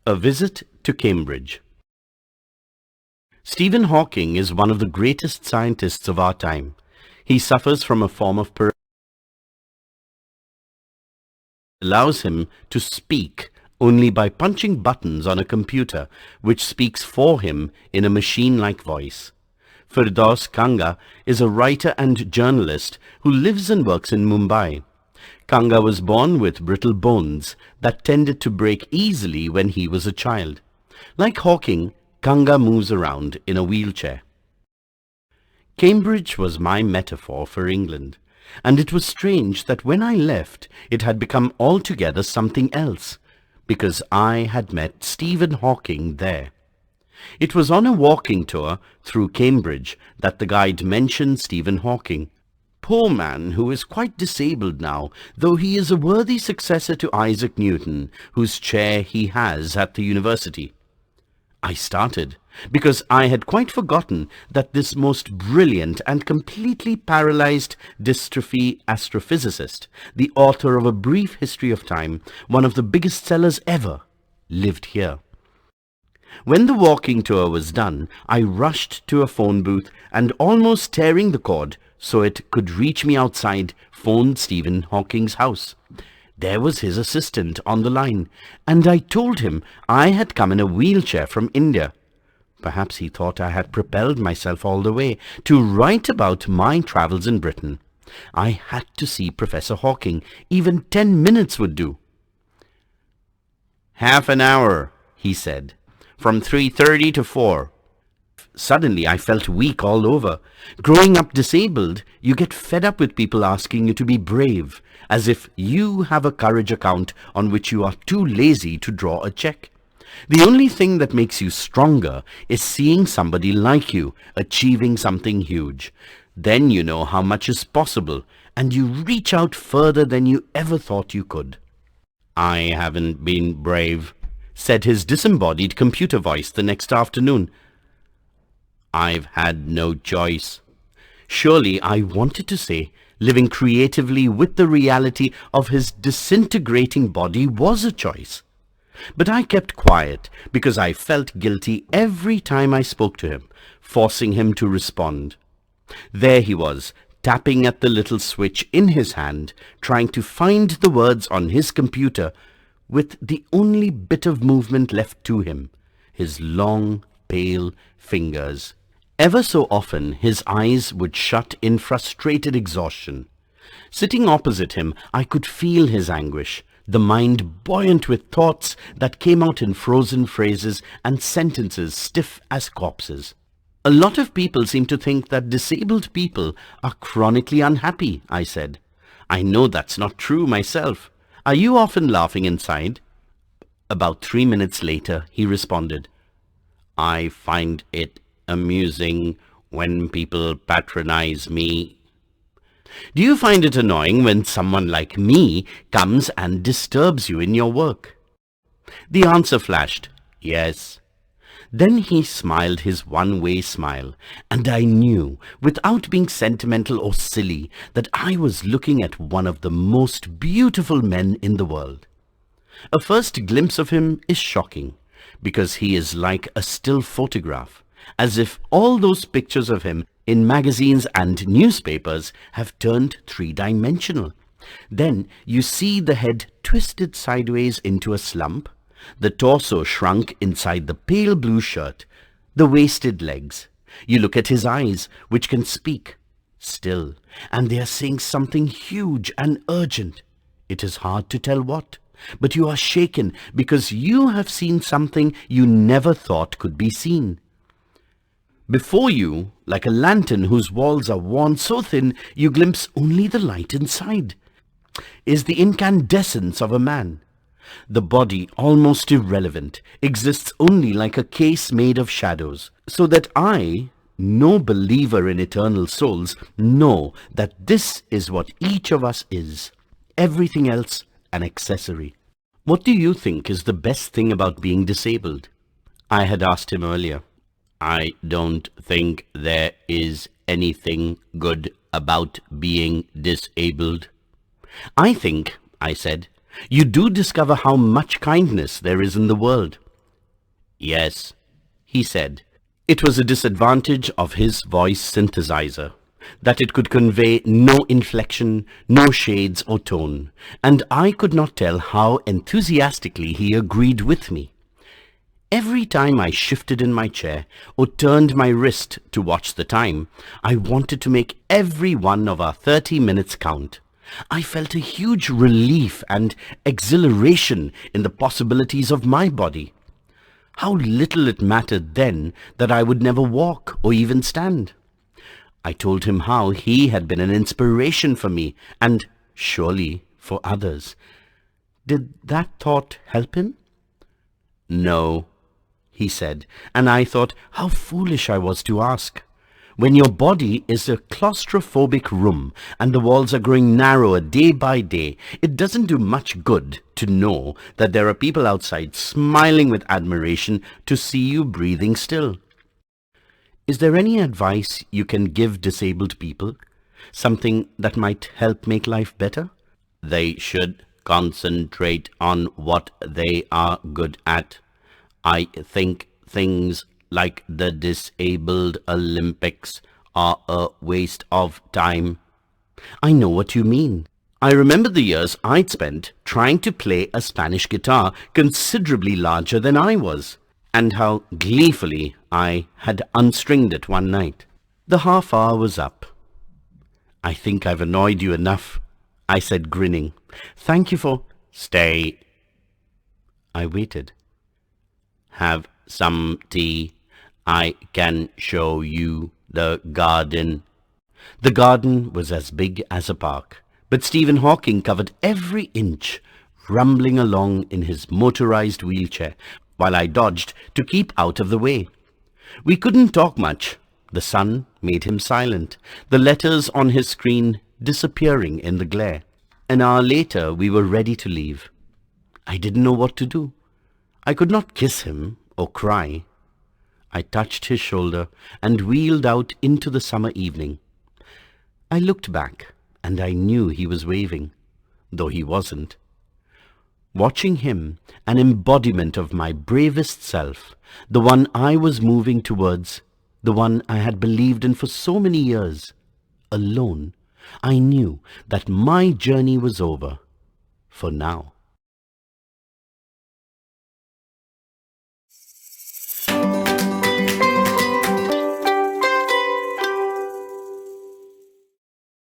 A visit to Cambridge. Stephen Hawking is one of the greatest scientists of our time. He suffers from a form of paralysis that allows him to speak only by punching buttons on a computer, which speaks for him in a machine-like voice. Firdaus Kanga is a writer and journalist who lives and works in Mumbai. Kanga was born with brittle bones that tended to break easily when he was a child. Like Hawking, Kanga moves around in a wheelchair. Cambridge was my metaphor for England, and it was strange that when I left, it had become altogether something else, because I had met Stephen Hawking there. It was on a walking tour through Cambridge that the guide mentioned Stephen Hawking. Poor man who is quite disabled now, though he is a worthy successor to Isaac Newton, whose chair he has at the university. I started, because I had quite forgotten that this most brilliant and completely paralyzed dystrophy astrophysicist, the author of A Brief History of Time, one of the biggest sellers ever, lived here. When the walking tour was done, I rushed to a phone booth and, almost tearing the cord so it could reach me outside, phoned Stephen Hawking's house. There was his assistant on the line, and I told him I had come in a wheelchair from India. Perhaps he thought I had propelled myself all the way to write about my travels in Britain. I had to see Professor Hawking. Even 10 minutes would do. "Half an hour," he said, "from 3:30 to 4. Suddenly I felt weak all over. Growing up disabled, you get fed up with people asking you to be brave, as if you have a courage account on which you are too lazy to draw a check. The only thing that makes you stronger is seeing somebody like you achieving something huge. Then you know how much is possible, and you reach out further than you ever thought you could." "I haven't been brave," said his disembodied computer voice the next afternoon. "I've had no choice." Surely, I wanted to say, living creatively with the reality of his disintegrating body was a choice. But I kept quiet because I felt guilty every time I spoke to him, forcing him to respond. There he was, tapping at the little switch in his hand, trying to find the words on his computer, with the only bit of movement left to him, his long, pale fingers. Ever so often his eyes would shut in frustrated exhaustion. Sitting opposite him, I could feel his anguish, the mind buoyant with thoughts that came out in frozen phrases and sentences stiff as corpses. "A lot of people seem to think that disabled people are chronically unhappy," I said. "I know that's not true myself. Are you often laughing inside?" About 3 minutes later, he responded, "I find it amusing when people patronize me." "Do you find it annoying when someone like me comes and disturbs you in your work?" The answer flashed, "Yes." Then he smiled his one-way smile, and I knew, without being sentimental or silly, that I was looking at one of the most beautiful men in the world. A first glimpse of him is shocking, because he is like a still photograph, as if all those pictures of him in magazines and newspapers have turned three-dimensional. Then you see the head twisted sideways into a slump, the torso shrunk inside the pale blue shirt, the wasted legs. You look at his eyes, which can speak, still, and they are saying something huge and urgent. It is hard to tell what, but you are shaken because you have seen something you never thought could be seen. Before you, like a lantern whose walls are worn so thin you glimpse only the light inside, is the incandescence of a man. The body, almost irrelevant, exists only like a case made of shadows, so that I, no believer in eternal souls, know that this is what each of us is, everything else an accessory. "What do you think is the best thing about being disabled?" I had asked him earlier. "I don't think there is anything good about being disabled." "I think," I said, "you do discover how much kindness there is in the world. "Yes," he said. It was a disadvantage of his voice synthesizer, that it could convey no inflection, no shades or tone, and I could not tell how enthusiastically he agreed with me. Every time I shifted in my chair or turned my wrist to watch the time, I wanted to make every one of our 30 minutes count. I felt a huge relief and exhilaration in the possibilities of my body. How little it mattered then that I would never walk or even stand. I told him how he had been an inspiration for me and surely for others. Did that thought help him? "No," he said, and I thought how foolish I was to ask. When your body is a claustrophobic room and the walls are growing narrower day by day, it doesn't do much good to know that there are people outside smiling with admiration to see you breathing still. Is there any advice you can give disabled people? Something that might help make life better? They should concentrate on what they are good at. I think things like the Disabled Olympics are a waste of time. I know what you mean. I remember the years I'd spent trying to play a Spanish guitar considerably larger than I was, and how gleefully I had unstringed it one night. The half hour was up. "I think I've annoyed you enough," I said, grinning. "Thank you for—" "Stay." I waited. "Have some tea. I can show you the garden." The garden was as big as a park, but Stephen Hawking covered every inch, rumbling along in his motorized wheelchair, while I dodged to keep out of the way. We couldn't talk much. The sun made him silent, the letters on his screen disappearing in the glare. An hour later we were ready to leave. I didn't know what to do. I could not kiss him or cry. I touched his shoulder and wheeled out into the summer evening. I looked back, and I knew he was waving, though he wasn't. Watching him, an embodiment of my bravest self, the one I was moving towards, the one I had believed in for so many years, alone, I knew that my journey was over, for now.